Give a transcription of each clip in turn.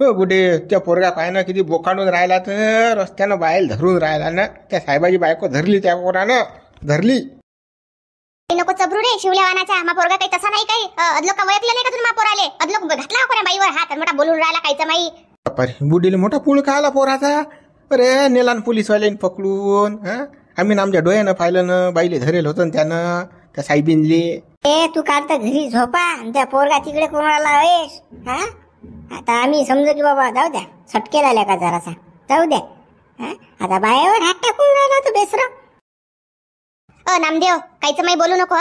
हो बुढे, त्या पोरगा पाय ना किती बोकांडून राहिला तर रस्त्यानं बाहेर धरून राहिला ना. त्या साहेबाची बायको धरली, त्या पोरानं धरली. नको चबरू रे शिवल्यावानाचा. मा पोरगा काही तसा नाही काही. अदलोक का वयकलं नाही का तुम्ही मा पोराले? अदलोक घातला कोण्या बाईवर हात मोठा बोलून राहिला कायचा माई. बापारे, बुढीले मोठा पुळ का आला पोराचा. अरे नेलान पोलीसवाल्याने पकडून. आम्ही आमच्या डोळ्यानं पाहिलं ना, बाईले धरेल होतं त्यानं, त्या साहेबीनले. ए तू काल तर घरी झोपा, त्या पोरगा तिकडे कोणाला आहेस. हा आता आम्ही समजू की बाबा जाऊ द्या, सटके राहिल्या का जरासा, जाऊ द्या. आता बायावर हात टाकून राहिला तो बेसरा. नामदेव कायचं माई बोलू नको.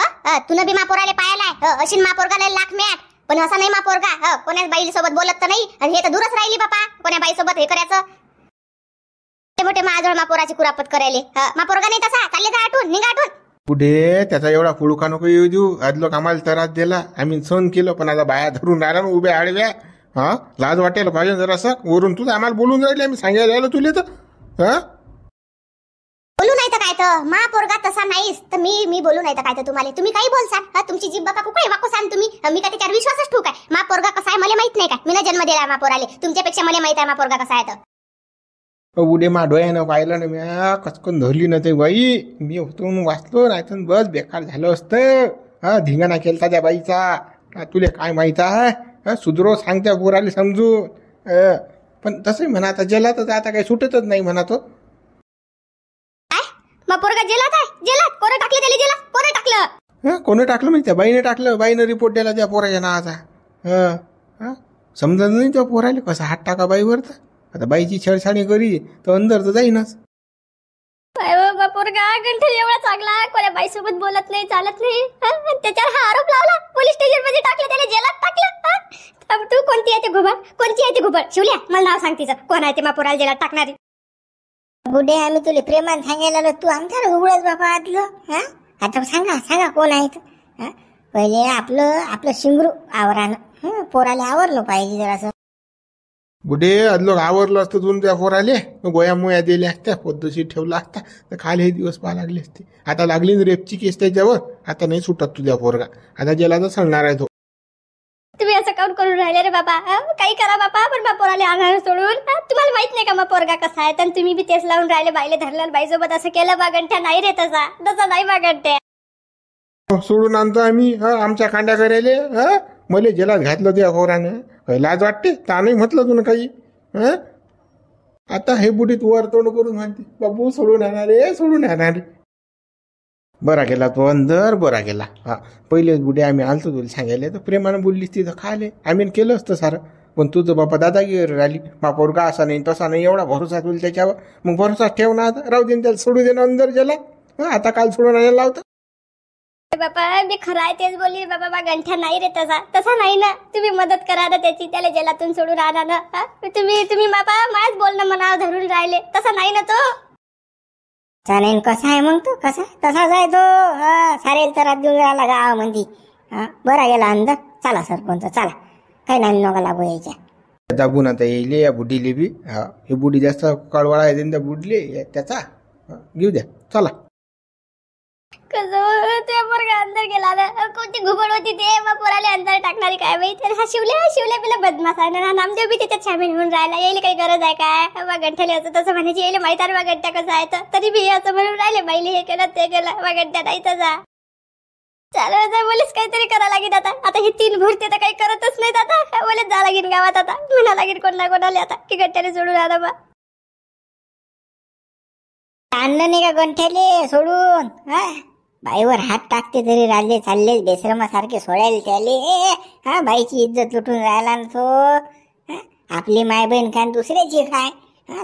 तुनं बी मा पोराले पायालाय अशीन मा पोरगाला लाख मॅट. पण असा नाही मा पोरगा. कोण्या बाई सोबत बोलत तर नाही. आणि हे तर दूरच राहिली बापा कोण्या बाई सोबत हे करायचं. मोठे माझ्याजवळ मा पोराची कुरापत करायले. मा पोरगा नाही तसा. चालले जा आठवून, निघा आठवून. पुढे त्याचा एवढा पुळका नको येऊ देऊ. आज लोक आम्हाला त्रास दिला, आम्ही सहन केलं. पण आता बाया धरून राहिला ना उभ्या आडव्या. लाज वाटेल पाहिजे जरासं. वरून तू आम्हाला बोलून राहिले, आम्ही सांगायला राहिलो तुले तर. बोलू नाही तर काय तर. मा पोरगा तसा नाहीस तर मी बोलू नाही तर काय तर तुम्हाला. तुम्ही काही बोलसान. तुमची जीभ बापा कुठे वाको सांग तुम्ही. मी का त्याच्यावर विश्वासच ठेवू काय. मा पोरगा कसा आहे मला माहित नाही काय. मी ना जन्म दिला मा पोराले. तुमच्यापेक्षा मला माहित आहे मा पोरगा कसा आहे तर. उडे मा डोळ्यानं पाहिलं ना म्या, कचकन धरली ना ते बाई. मी होतो वाचलो, नाही तर बस बेकार झालं असतं. धिंगाणा केलता त्या बाईचा. तुले काय माहित आहे. सुधरो सांगत्या पोराले समजून. पण तसंही म्हणा आता जेलातच आता काही सुटतच नाही म्हणा तो. मा पोरगा जेलात आहे. जेलात कोण टाकलं त्याला जेलात? कोण टाकलं? कोणी टाकलं म्हणजे त्या बाईने टाकलं. बाईनं रिपोर्ट दिला त्या पोराच्या नावाचा. समजत नाही त्या पोराले कसा हात टाका बाईवर. तर आता बाईची छेडछाडी करी तर अंदर तर जाईनच. पोरगा गंठन एवढा चांगला कोण्या बाईसोबत बोलत नाही, चालत नाही. त्याच्यावर हा आरोप लावला. पोलीस स्टेशन मध्ये टाकलं, त्याला जेलात टाकलं. तू कोणती आहे ते घुबड? कोणती आहे ते घुबड? शिवल्या मला नाव सांग तिचं. कोण आहे ते मा पोराला जेलात टाकणारी? बुढे आम्ही तुला प्रेमान सांगायला तू आमच्यावर उघडच बाबा आतलं. आता सांगा कोण आहे. पहिले आपलं शिंगरू आवरानं पोराला आवरलं पाहिजे जरासं. बुढे अदलोक आवरलं असतं तुला त्या पोराले, गोया मोया दिल्या असत्या, पद्धतशीर ठेवला असता तर खाली हे दिवस पाहा लागले असते. आता लागली ना रेपची केस त्याच्यावर. आता नाही सुटत तुझ्या पोरगा. आता जेलाचा सणणार आहे तो. तुम्ही असं काऊन करून राहिले रे बाबा? काही करा बाबा, पण बा पोराले आणणार सोडून. तुम्हाला माहित नाही का मा पोरगा कसा आहे? तर तुम्ही बी तेच लावून राहिले. बाईले धरलं, बाईसोबत असं केलं. बागंठ्या नाही रे तसा नाही बागंठ्या. सोडून आणतो आम्ही आमच्या कांड्या करायला. मला जेलात घातलं त्या पोरानं. लाज वाटते ता नाही म्हटलं तुला काही. आता हे बुडीत वर तोंड करून म्हणते बाबू सोडून येणार सोडून येणार. बरा गेला तो अंदर, बरा गेला. पहिलेच बुढे आम्ही आलतो तुला सांगायला, तर प्रेमानं बोललीस तिथं खाले. आम्ही केलं असतं सारं. पण तुझं बापा दादागिरी राहिली. मा पोरगा असा नाही तसा नाही, एवढा भरोसा तुला त्याच्यावर. मग भरोसा ठेव ना. आता राहू दे, त्याला सोडू दे ना अंदर गेला. आता काल सोडून आणायला लावतं. बाबा मी खरं आहे तेच बोलली बाबा. बा गंठ्या नाही रे तसा नाही ना. तुम्ही मदत करा ना त्याची. त्याला जेलातून सोडून आणा ना. तुम्ही बाबा माझ बोलणं मनावर धरून राहिले. तसा नाही ना तो. चालेल. कसा आहे मग तो? तसाच आहे तो. सारेल तर देऊन राहिला गाव मंदी. बरा गेला अंदर. चला सरपंच चला, काही नाही नका लागू यायच्या. दाबून आता येईल या बुढीले बी. हे बुढी जास्त कळवळा आहे त्या बुडले त्याचा. घेऊ द्या चला. कसं ते पोरगा अंदर गेला ना. कोणती घुबड होती ते मग पोराले अंदर टाकणारी काय माहिती. हा शिवल्या बिला बदमाश आहे ना. नामदेव बी त्याच्यात सामील होऊन राहिला. यायला काही गरज आहे काय? बा गंठ्याला असं तसं म्हणायची. यायला माहित आहे बा गंठ्या कसं आहे तर. तरी बी असं म्हणून राहिले बाईले हे केलं ते केलं. बा गंठ्या नाही तसा. चालू आता बोलीस काहीतरी करा लागेल. आता हे 3 भरते तर काही करतच नाहीत. आता बोलत जा लागेल गावात. आता म्हणा लागेल कोणाला आता की गंठ्याने सोडून आला बा. आणलं नाही का गंठ्याले सोडून? बाईवर हात टाकते तरी राहिले चालले बेसरमासारखे सोडायला त्याले. बाईची इज्जत लुटून राहिला ना तो. आपली माय बहीण काय दुसऱ्याची काय?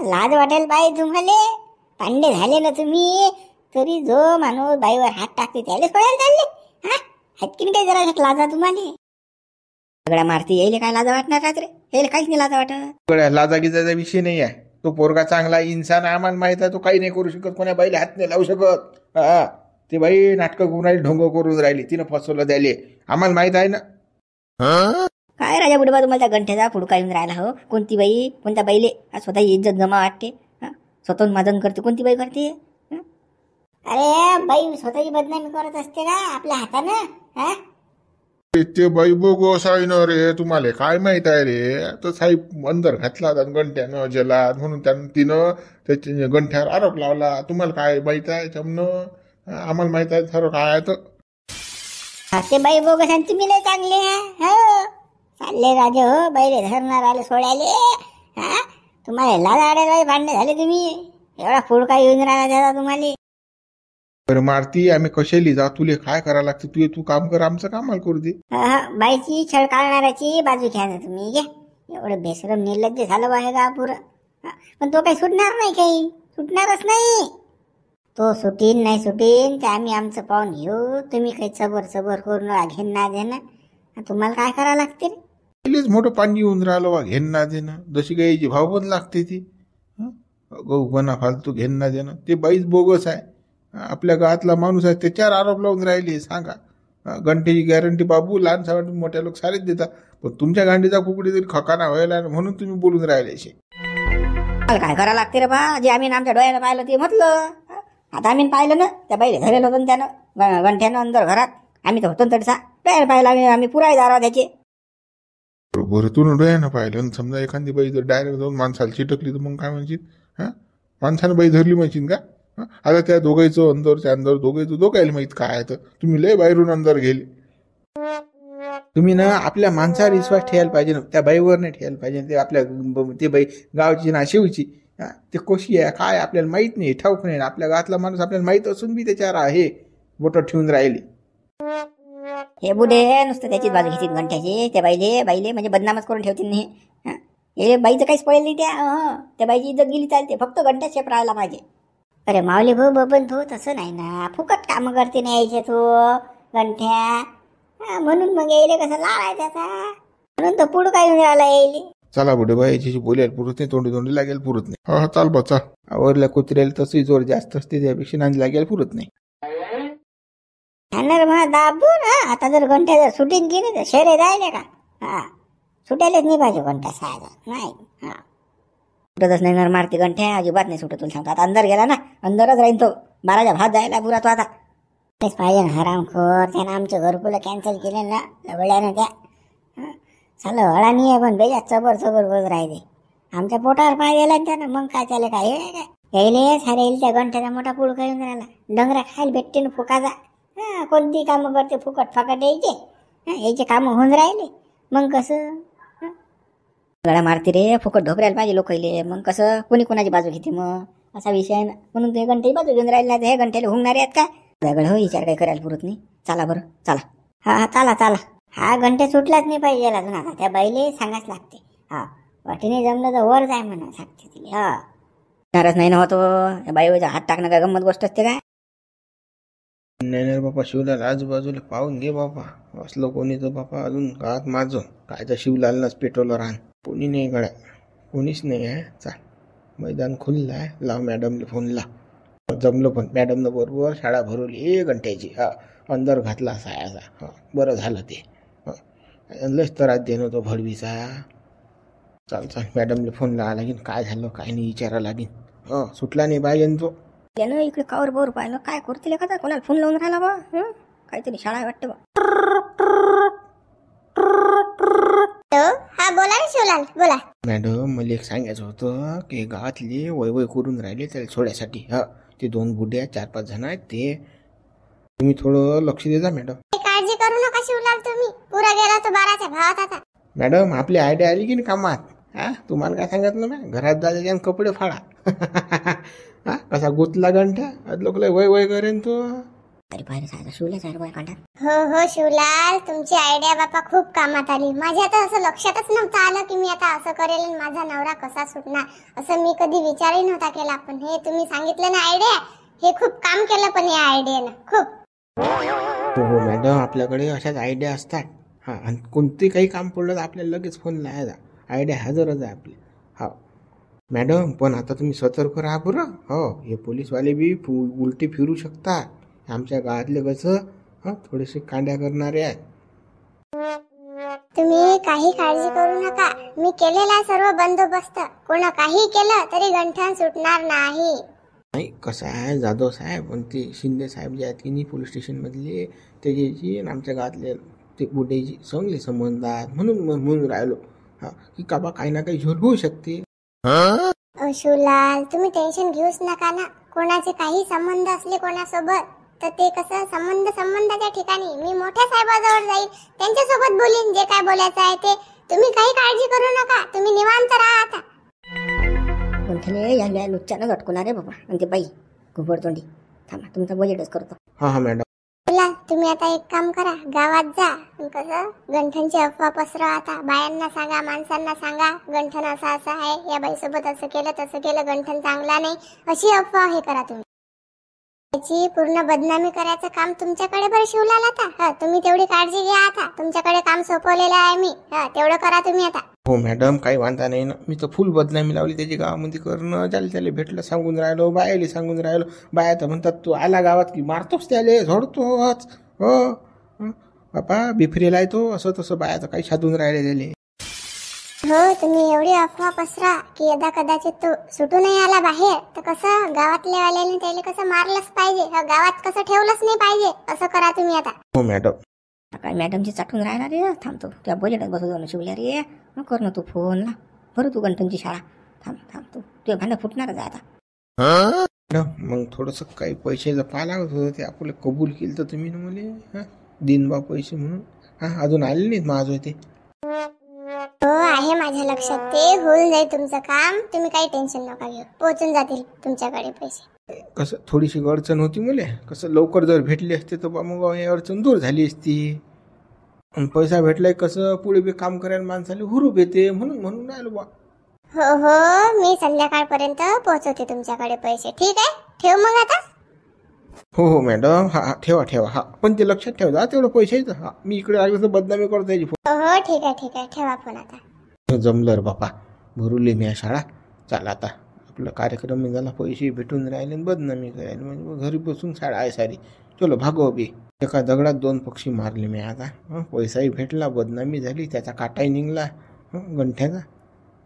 लाज वाटेल बाई तुम्हाला. पांडे झाले ना तुम्ही, तरी जो माणूस बाईवर हात टाकते त्याला सोडायला चालले. हटकीन काय जरा लाजा तुम्हाला. सगळ्या मारती यायला काय लाजा वाटणार रात्रे? यायला काहीच नाही लाजा वाटत. लाजागिजाचा विषय नाही आहे. तो पोरगा चांगला इंसान आम्हाला माहित आहे. तो काही नाही करू शकत. कोण्या बाईला हात नाही लावू शकत. ते बाई नाटकं करून राहिली, ढोंग करून राहिली. तिनं फसवलं द्यायले. आम्हाला माहित आहे ना. काय राजा बुडबा तुम्हाला त्या गंठ्याचा फुडका येऊन राहिला हो? कोणती बाई? कोणत्या बाईले स्वतः इज्जत जमा वाटते? स्वतःहून माजन करते. कोणती बाई करते? अरे बाई स्वतःची बदनामी करत असते का आपल्या हातानं? ते बाई बोगस आहे ना रे, तुम्हाला काय माहित आहे रे. तर साहेब अंदर घातला होता गंठ्यानं जलात, म्हणून त्यानं तिनं त्याच्या गंठ्यावर आरोप लावला. तुम्हाला काय माहित आहे चमनं? आम्हाला माहित आहे सर्व काय आहे तर. ते बाई बोगस आणि तुम्ही नाही चांगले हो. चालले राजे हो बैले धरणार आले सोडायले. हा तुम्हाला लाडाड्याला भांडणे झाले तुम्ही. एवढा फुडका येऊन राहिला त्याचा तुम्हाला. बरं मारती, आम्ही कशाली जा, तुले काय करावं लागतं, तू काम कर, आमचं कामाला करू दे. बाईची छळ काढणाऱ्याची बाजू घ्या ना तुम्ही. घ्या एवढं बेशरम निर्लज्ज झालं आहे का पुरं. पण तो काही सुटणार नाही, काही सुटणारच नाही. तो सुटीन नाही सुटीन ते आम्ही आमचं पाहून घेऊ. तुम्ही काही चबर चबर करून घेण ना देणं. तुम्हाला काय करावं लागते रे. पहिलेच मोठं पाणी येऊन राहिलं वा, घेण ना देणं. जशी गायची भाव पण लागते ती. गहूपणा फालतू घेण ना देणं. ते बाईच बोगस आहे. आपल्या गावातला माणूस आहे, त्याच्यावर आरोप लावून राहिली. सांगा, घंटेची गॅरंटी बाबू लहान सावट मोठ्या लोक सारेच देतात, पण तुमच्या गांडीचा कुकडी तरी खकाना व्हायला म्हणून तुम्ही बोलून राहिले. काय करावं लागते रे बा. जे आम्ही आमच्या डोळ्यानं पाहिलं ते म्हटलं. आता आम्ही पाहिलं ना त्या बाईला धरेल होतं त्यानं गंठ्यानं अंदर घरात. आम्ही तर होतो तडसा डोळ्यानं पाहिलं. आम्ही पुरायदार त्याचे. बरं तू डोळ्यानं पाहिलं. समजा एखादी बाई जर डायरेक्ट जाऊन माणसाला चिटकली तर मग काय म्हणशील? माणसानं बाई धरली म्हणशील का? आता त्या दोघांचं अंदरच्या अंदर दोघायला माहित काय आहे. तर तुम्ही लय बाहेरून अंदर गेले. तुम्ही ना आपल्या माणसावर विश्वास ठेवायला पाहिजे ना, त्या बाईवर नाही ठेवायला पाहिजे. ते आपल्या ते बाई गावची ना शिवची, ते कशी आहे काय आपल्याला माहित नाही, ठाऊक नाही. आपल्या गावातला माणूस आपल्याला माहित असून बी त्याच्यावर आहे बोट ठेवून राहिली. हे बुढे नुसतं त्याचीच बाजू घेतील घंट्याची. त्या बाईले म्हणजे बदनामच करून ठेवतील नाही. हे बाईचं काहीच पडेल नाही. त्या बाईची इज्जत गेली चालते, फक्त घंट्या शेप राहायला पाहिजे. अरे माऊली भाऊ बबन भाऊ तसं नाही ना. फुकट कामं करते नाही यायचे तो गंठ्या. म्हणून मग यायले कसं लाळ आहे त्याचा. म्हणून तर पुढं काय येऊन राहिला यायले. चला बुढे बाई, याच्याशी बोलायला पुरत नाही, तोंडी लागेल पुरत नाही. चाल बा चाल. आवरल्या कुत्र्याला तसंही जोर जास्त असते, त्यापेक्षा नांदी लागेल पुरत नाही. म्हणा दाबून. आता जर घंट्या जर सुटीन गेली तर शेरे राहिले का. सुटायलाच नाही पाहिजे घंट्या साधा नाही. सुटतच नाही नर मारती घंट्या अजिबात नाही सुटत. तुला सांगतो आता अंदर गेला ना अंदरच राहीन तो. 12च्या भात जायला पुरा तो आता. तेच पाहिजे ना हरामखोर. त्यानं आमचं घरकुलं कॅन्सल केलं ना लवड्यानं त्या. चाल हळा नाही आहे पण बेजा चबर बघ राहिले. आमच्या पोटावर पाय गेला त्यानं. मग काय त्याला काय यायले सारे येईल त्या घंट्याचा मोठा पुळ करून राहिला. डंगरा खायला भेटते ना फुकाचा. कोणती कामं करते फुकट फाकट यायचे कामं होऊन राहिले. मग कसं गळा मारते रे. फुकट ढोबरायला पाहिजे लोक. मग कसं कोणी कोणाची बाजू घेते मग असा विषय आहे ना. म्हणून ते घंटे बाजू घेऊन राहिले नाही. हे घंट्याला हुंगणार आहेत का दगड हो. विचार काही करायला पुरत नाही. चला बरं चला. हा चला चला. हा घंटे सुटलाच नाही पाहिजे अजून. आता त्या बाईले सांगाच लागते. वाटीने जमलं तर वर जाय म्हणा सांगते तिला. नाराज नाही ना होतो. बाईचा हात टाकणं काय गंमत गोष्ट असते काय. नाही बापा, शिवलाल आजूबाजूला पाहून घे बापा. असलं कोणी तर बापा अजून गावात माझं काय तर शिवलाललाच पेट्रोलवर राहण. कोणी नाही गड्या, कोणीच नाही आहे. चाल, मैदान खुललं आहे. लाव मॅडमला फोन लाव. जमलं पण मॅडमनं बरोबर शाळा भरवली घंट्याची. अंदर घातला सायाचा. बरं झालं ते. लस तरात देणं तो भडवीचा. चाल मॅडमला फोन लावा लागेल. काय झालं काय नाही विचारा लागेल. सुटला नाही पाहिजे तो. त्यानं इकडे कावर बोर पाहिलं काय करतील का कोणाला फोन लावून राहिला बा. काहीतरी शाळा वाटतं बा. हा बोला ना शिवलाल बोला. मॅडम मला एक सांगायचं होतं की गावातले वय करून राहिले त्याला सोड्यासाठी. ते 2 बुड्या 4-5 जण आहेत. ते तुम्ही थोडं लक्ष देता मॅडम. काळजी करू नका शिवलाल तुम्ही. पुरा गेला तो 12च्या भावात आता. मॅडम आपली आयडिया आली की नाही कामात. तुम्हाला काय सांगितलं मॅ घरात जायचे आणि कपडे फाडा. कसा गुतला घंटा लोक वय करेन तो. तरी पाहिजे साधा शिवले साहेब कांटा. हो शिवलाल तुमची आयडिया बापा खूप कामात आली. माझ्या आता असं लक्षातच नव्हतं आलं की मी आता असं करेल आणि माझा नवरा कसा सुटणार. असं मी कधी विचारही नव्हता केला. पण हे तुम्ही सांगितलं ना आयडिया, हे खूप काम केलं पण या आयडियानं खूप. हो मॅडम, आपल्याकडे अशाच आयडिया असतात. आणि कोणते काही काम पडलं तर आपल्याला लगेच फोन लावायचा. आयडिया हजरच आहे आपली. मॅडम पण आता तुम्ही सतर्क राहा बरं. हे पोलीसवाले बी उलटी फिरू शकतात. आमच्या गावातले कसं थोडेसे कांड्या करणारे आहेत. तुम्ही काही काळजी करू नका. मी केलेला सर्व बंदोबस्त. कोण काही केलं तरी गंठण सुटणार नाही. नाही कसं आहे जाधव साहेब पण ते शिंदे साहेब जे आहेत की नाही पोलीस स्टेशन मधले त्याची आमच्या गावातले ते बुड्याची चांगले संबंध आहेत म्हणून म्हणून राहिलो हा की काबा काही ना काही झोल होऊ शकते. शिवलाल तुम्ही टेन्शन घेऊच नका ना. कोणाचे काही संबंध असले कोणासोबत तर ते कसं संबंधाच्या ठिकाणी मी मोठ्या साहेबाजवळ जाईल, त्यांच्यासोबत बोलीन जे काय बोलायचं आहे ते. तुम्ही काही काळजी करू नका, तुम्ही निवांत राहा आता. गंठले या लुच्च्यानं अटकवणार रे बाबा. आणि ते बाई घुबडतोंडी. थांबा तुमचा बजेटच करतो. हा मॅडम. शिवलाल तुम्ही आता एक काम करा, गावात जा आणि कसं गंठनची अफवा पसरवा. आता बायांना सांगा, माणसांना सांगा गंठन असा असा आहे, या बाईसोबत असं केलं तसं केलं, गंठन चांगला नाही, अशी अफवा हे करा तुम्ही. त्याची पूर्ण बदनामी करायचं काम तुमच्याकडे बरं शिवलाल आता. तुम्ही तेवढी काळजी घ्या आता, तुमच्याकडे काम सोपवलेलं आहे मी. तेवढं करा तुम्ही आता. हो मॅडम काही वांधा नाही ना. मी तर फुल बदनामी लावली त्याची गावामध्ये करणं. त्याला भेटलं सांगून राहिलो, बायाले सांगून राहिलो. बाया तर म्हणतात तू आला गावात की मारतोच त्याले, झोडतोच. हो बापा बिफरेला आहे तो, असं तसं बाया तर काही साधून राहिले त्याले. हो तुम्ही एवढी अफवा पसरा की यदा कदाचित तो सुटू नाही आला बाहेर तर कसं गावातल्या वाल्याने त्याला कसं मारलंच पाहिजे, गावात कसं ठेवलंच नाही पाहिजे. असं करा तुम्ही आता. हो मॅडम. काय मॅडमची चाटून राहणार रे. थांबतो त्या बजेटात बसू जाऊन शिवल्या रे. कर ना तू फोन ला भरू तू गंठनची शाळा. थांब तू तुझ्या भांडं फुटणारच आहे आता. मॅडम मग थोडंसं काही पैशाचं पाहा लागत होतं ते आपलं कबूल केलं तर तुम्ही ना मला हां दिनबा पैसे म्हणून. हां अजून आले नाहीत माझं ते. हो आहे माझ्या लक्षात, ते होऊन जाईल तुमचं काम. तुम्ही काही टेन्शन नका घेऊ, पोहोचून जातील तुमच्याकडे पैसे. कसं थोडीशी अडचण होती मुले, कसं लवकर जर भेटली असते तर बा मग ही अडचण दूर झाली असती. आणि पैसा भेटलाय कसं पुढे बी काम करायला माणसाला हुरूप येते म्हणून राहिलो बा. हो मी संध्याकाळपर्यंत पोहोचवते तुमच्याकडे पैसे. ठीक आहे, ठेव मग आता. हो मॅडम. हा ठेवा हा पण ते लक्षात ठेवा तेवढं पैशाचं. हा मी इकडे आलो तर बदनामी करता यायची. हो ठीक आहे ठेवा फोन आता. जमलं रे बापा, भरूले मी शाळा. चला आता आपला कार्यक्रम झाला, पैसे भेटून राहिले बदनामी करायला म्हणजे घरी बसून शाळा आहे सारी. चलो भागो बी. एका दगडात दोन पक्षी मारले मी आता. पैसाही भेटला, बदनामी झाली, त्याचा काटाही निघला गंठ्याचा.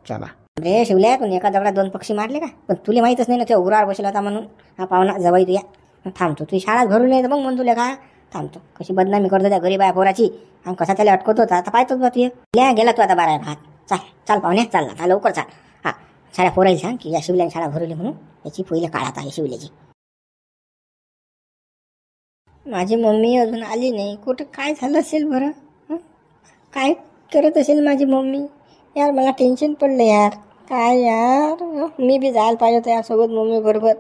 चला रे शिवल्या तू एका दगडात दोन पक्षी मारले का. पण तुला माहीतच नाही ना ते उरावर बसला होता म्हणून. हा पाहुणा जवाई तुया. थांबतो तुझी शाळा भरून नाही तर मग म्हणून तुला का थांबतो. कशी बदनामी करतो त्या गरीब आहे पोराची. आणि कसा त्याला अटकवतो होता आता पाहतोच बा तुया. गेला तू आता 12 भात. चाल पाहुणे चाल ना लवकर चाल. हा साड्या पोरायला सांग की या शिवल्याने शाळा भरवली म्हणून. याची पहिलं काळात आहे शिवल्याची. माझी मम्मी अजून आली नाही. कुठं काय झालं असेल बरं. काय करत असेल माझी मम्मी. यार मला टेन्शन पडलं यार. काय यार मी बी जायला पाहिजे होतं यार सोबत मम्मी बरोबर.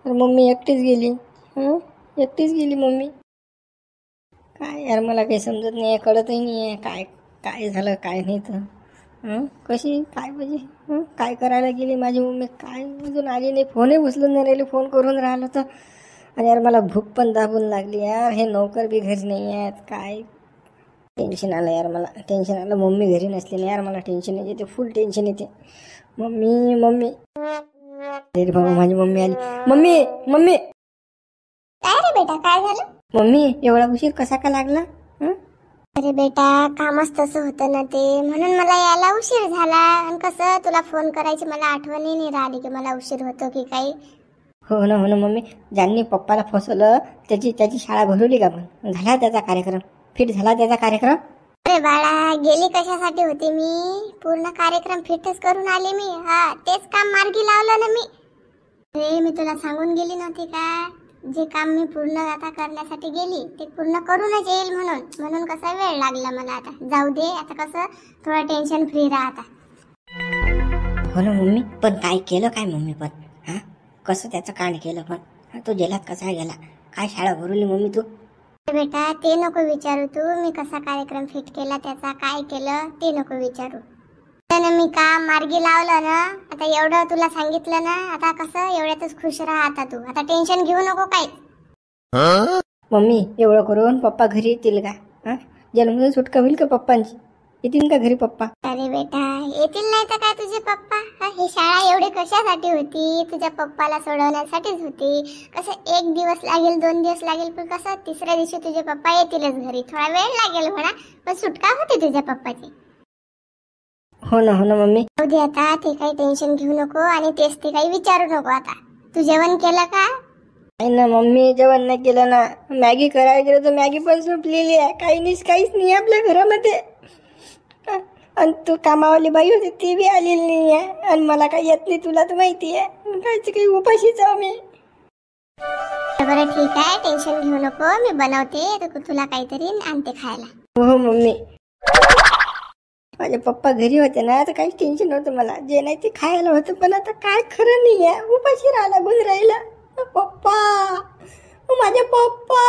तर मम्मी एकटीच गेली मम्मी. काय यार मला काही समजत नाही आहे, कळतही नाही आहे काय झालं काय नाही तर. कशी काय म्हणजे काय करायला गेली माझी मम्मी. काय अजून आली नाही, फोनही उचलून नाही राहिली. फोन करून राहिलं तर. आणि यार मला भूक पण दाबून लागली यार. हे नोकर बी घरी नाही आहेत. काय टेन्शन आलं यार मला. टेन्शन आलं मम्मी घरी नसली नाही यार. मला टेन्शन येते, फुल टेन्शन येते. मम्मी अरे बाबा माझी मम्मी आली. मम्मी काय रे बेटा, काय झालं. मम्मी एवढा उशीर कसा का लागला. अरे बेटा कामच तसं होतं ना ते, म्हणून मला यायला उशीर झाला. आणि कसं तुला फोन करायची मला आठवणही नाही राहिली की मला उशीर होतो की काही. हो ना मम्मी. ज्यांनी पप्पाला फसवलं त्याची शाळा भरवली का. पण झाला त्याचा कार्यक्रम, फिट झाला त्याचा कार्यक्रम. अरे बाळा गेली कशासाठी होती मी. पूर्ण कार्यक्रम फिटच करून आले मी. तेच काम मार्गी लावलं ना मी. अरे मी तुला सांगून गेली नव्हती का, जे काम मी पूर्ण आता करण्यासाठी गेली ते पूर्ण करूनच येईल म्हणून कसा वेळ लागला मला. आता जाऊ दे, आता कसं थोडं टेन्शन फ्री राहता. हो ना मम्मी. पण काय केलं काय मम्मी पण. कसं त्याचं कांड केलं पण. तो जेलात कसा गेला, काय शाळा भरवली मम्मी तू. बेटा ते नको विचारू तू. मी कसा कार्यक्रम फिट केला त्याचा काय केलं ते नको विचारू. मी काम मार्गी लावलं ना. आता एवढं तुला सांगितलं ना. आता कसं एवढ्यातच खुश राहा आता तू. आता टेन्शन घेऊ नको काही. मम्मी एवढं करून पप्पा घरी येतील का. जन्मदिन सुटका होईल का पप्पांची. येतील का घरी पप्पा. अरे बेटा येतील नाही तर काय तुझे पप्पा. ही शाळा एवढी कशासाठी होती, तुझ्या पप्पाला सोडवण्यासाठीच होती. कसं 1 दिवस लागेल 2 दिवस लागेल, पण कसं तिसऱ्या दिवशी तुझे पप्पा येतीलच घरी. थोडा वेळ लागेल म्हणा, पण सुटका होती तुझ्या पप्पाची. हो ना मम्मी. जाऊ दे आता, ते काही टेन्शन घेऊ नको आणि तेच ते काही विचारू नको. आता तू जेवण केलं का. नाही ना मम्मी, जेवण नाही केलं ना. मॅगी करायला गेलो तर मॅगी पण संपलेली आहे. काहीच नाही आपल्या घरामध्ये. आणि तू कामावाली बाई होती ती बी आलेली नाही आहे. आणि मला काही येत नाही, तुला तर माहिती आहे. कायची काही उपाशी जाऊ मी. बरं ठीक आहे, टेन्शन घेऊ नको. मी बनवते तर तुला काहीतरी आणते खायला. हो मम्मी. माझे पप्पा घरी होते ना तर काहीच टेन्शन नव्हतं मला. जे नाही ते खायला होतं. पण आता काय खरं नाही आहे. उपाशी राहायला गुज राहिला. पप्पा, माझे पप्पा,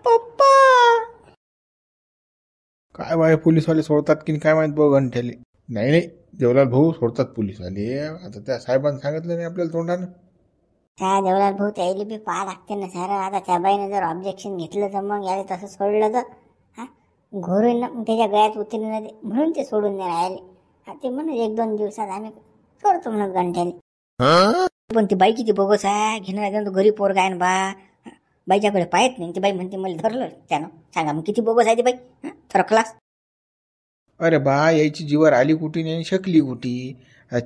पप्पा. काय बाय पोलीसवाले सोडतात की काय माहित बघ घंट्याले. नाही देवलाल भाऊ सोडतात पोलीसवाले. आता त्या साहेबांनी सांगितलं नाही आपल्याला तोंडानं. त्या देवलाल भाऊ त्याला बी पाहा लागते ना सर. आता त्या बाईनं जर ऑब्जेक्शन घेतलं तर मग याला तसं सोडलं तर घोरून ना त्याच्या गळ्यात उतरलं ते, म्हणून ते सोडून नाही राहिले. ते म्हणून 1-2 दिवसात आम्ही सोडतो म्हणत घंट्याने. पण ती बाई किती बोगस आहे. घेणं तो गरीब पोरगा आहे ना बा. बाईच्याकडे पाहत नाही. ती बाई म्हणते मला धरलं त्यानं. सांगा मग किती बोगस आहे ती बाई. थरकलास. अरे बा, यायची जीवर आली कुठे नाही शकली कुठे.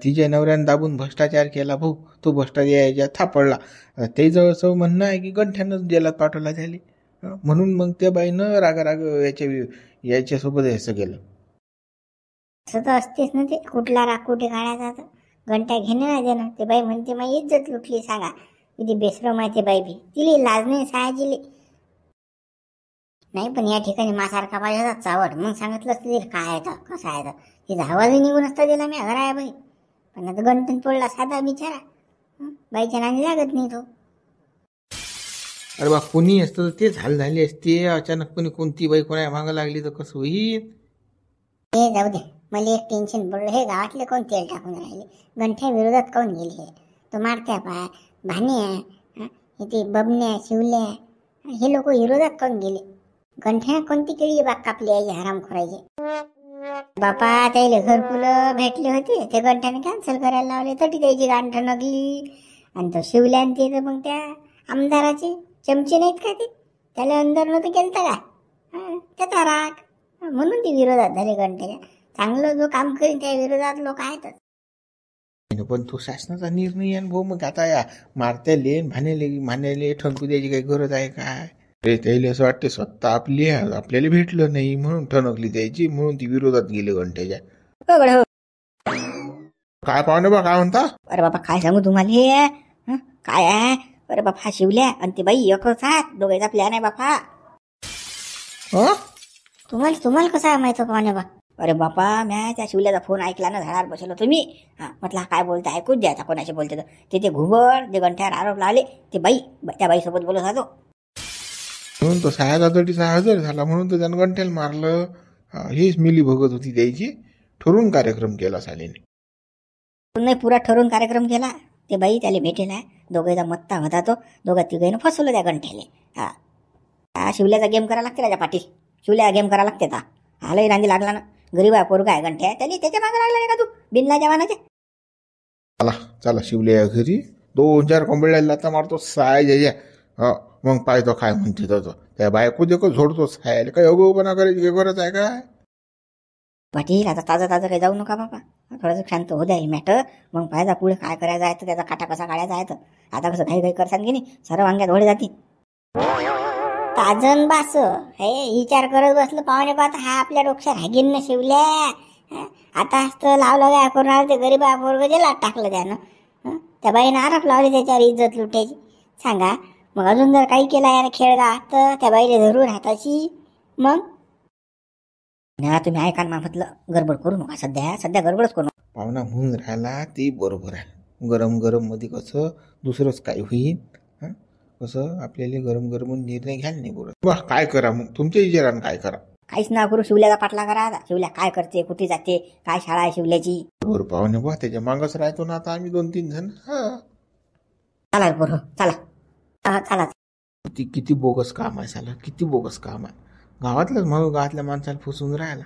तिच्या नवऱ्यानं दाबून भ्रष्टाचार केला भाऊ. तो भ्रष्टाचार यायच्या थापडला. त्याचं असं म्हणणं आहे की गंठ्यानंच जेलात पाठवला त्याला. म्हणून मग त्या बाईनं राग याच्यासोबत असं केलं. असं तर असतेच ना ते. कुठला राग कुठे काढायचा. घंटा घेणं नाही देणं. ते बाई म्हणते माझी इज्जत लुटली. सांगा किती बेशरम आहे ते बाई बी. तिला लाज नाही सायाजीले. नाही पण या ठिकाणी मासारखा पाहिजे होता चावड. मग सांगितलं असतं काय आहे तर कसं आहे तर. तिचा आवाजही निघून असता दिला मी घर आहे बाई. पण आता गंठन तोडला साधा बिचारा. बाईच्या नांदी लागत नाही तो. अरे बा, कोणी असतं तर तेच हाल झाले असते. अचानकपणे कोणती बाई कोणा मागं लागली तर कसं होईल. हे जाऊ दे. मला एक टेन्शन पडलं. हे गावातले कोण तेल टाकून राहिले. गंठ्या विरोधात कोण गेले. हे तो मारत्या पाय भाणे ते बबण्या शिवल्या हे लोक विरोधात कोण गेले. गंठ्या कोणती केळी बाग कापली आहे हराम खोरायचे. बापा त्याला घरकुलं भेटले होते. ते गंठ्याने कॅन्सल करायला लावले. तरी त्याची गांठ नगली. आणि तो शिवल्या ते तर मग त्या आमदाराचे चमचे नाहीत का ते. त्याला अंदर नव्हतं केलं का. त्याचा राग. म्हणून ती विरोधात झाले गंठ्याच्या. चांगलं जो काम करीन त्या विरोधात लोक आहेतच. पण तो शासनाचा निर्णय आहे भाऊ. मग आता या मारत्याले भाण्याले ठणकू द्यायची काही गरज आहे काय. त्याला असं वाटते सत्ता आपली आहे, आपल्याला भेटलं नाही म्हणून ठणकली द्यायची. म्हणून ती विरोधात गेले घंट्याच्या. काय पाहुणे बा काय म्हणता. अरे बाबा काय सांगू तुम्हाला हे. काय आहे. अरे बापा हा शिवल्या आणि ते बाई एकच आहेत. दोघांचा प्लॅन आहे बापा. तुम्हाला कसं आहे माहिती पाहुणे बा. अरे बापा म्या त्या शिवल्याचा फोन ऐकला ना. झाडावर बसलो तुम्ही. म्हटलं काय बोलता ऐकूच द्यायचा कोणाशी बोलते तर. ते घुबड जे गंठ्यावर आरोप लावले ते बाई त्या बाईसोबत बोलत होतो. म्हणून तो 6,000 हजर झाला. म्हणून तर त्यानं गंठ्याला मारलं. हेच मिली भगत होती द्यायची. ठरून कार्यक्रम केला सालीने. नाही पुरा ठरून कार्यक्रम केला. ते बाई त्याला भेटेला. दोघांचा मत्ता होता तो. दोघा तिघांना फसवलं त्या गंठ्याले. शिवल्याचा गेम करा लागते त्याच्या पाठी. शिवल्या गेम करा लागते. आलाही रांगी लागला ना. गरीब आहे पोरगा आहे गंठ्या. त्याने त्याच्या मागे लागला नाही का तू बिनला जवानाचे. चला शिवल्या घरी 2-4 कोंबड्याला लाता मारतो साय ज्या. मग पाहतो काय म्हणते तो. त्या बायको देखो झोडतो सायला. काही अगोपणा करायची गरज आहे काय. पाटील आता ताजं काही जाऊ नका बाबा. थोडंसं शांत हो द्या मॅटर. मग पाहिजा पुढे काय करायचं आहे तर त्याचा काटा कसा काढायचा आहे तर. आता कसं घाई करसान की नाही सर्व वांग्यात होडे जातील. ताजन बास हे विचार करत बसलं पाहुणे पाहता. हा आपल्या डोक्यात हागीन न शिवल्या. आता तर लावलं काय करून ते गरीब पोरग जेलात टाकलं त्यानं. त्या बाईनं आरोप लावले त्याच्यावर इज्जत लुटायची. सांगा मग अजून जर काही केला याने खेळगा तर त्या बाईले धरून हाताची. मग तुम्ही ऐका ना म्हटलं गडबड करू नका. सध्या गडबडच करू नका. पाहुणा म्हणून राहिला ते बरोबर आहे. गरम मध्ये कसं दुसरंच काय होईल. कसं आपल्याला गरम निर्णय घ्यायला नाही बरोबर. काय करा मग तुमच्या इजारानं काय करा. काहीच ना करू. शिवल्याचा पाठला करा. शिवल्या काय करते कुठे जाते काय शाळा आहे शिवल्याची. बरोबर पाहुणे बा त्याच्या मागच राहतो ना. आता आम्ही 2-3 जण. चला बरोबर चला. किती बोगस काम आहे साला. किती बोगस काम आहे. गावातल्या माणसाला फसवून राहिला.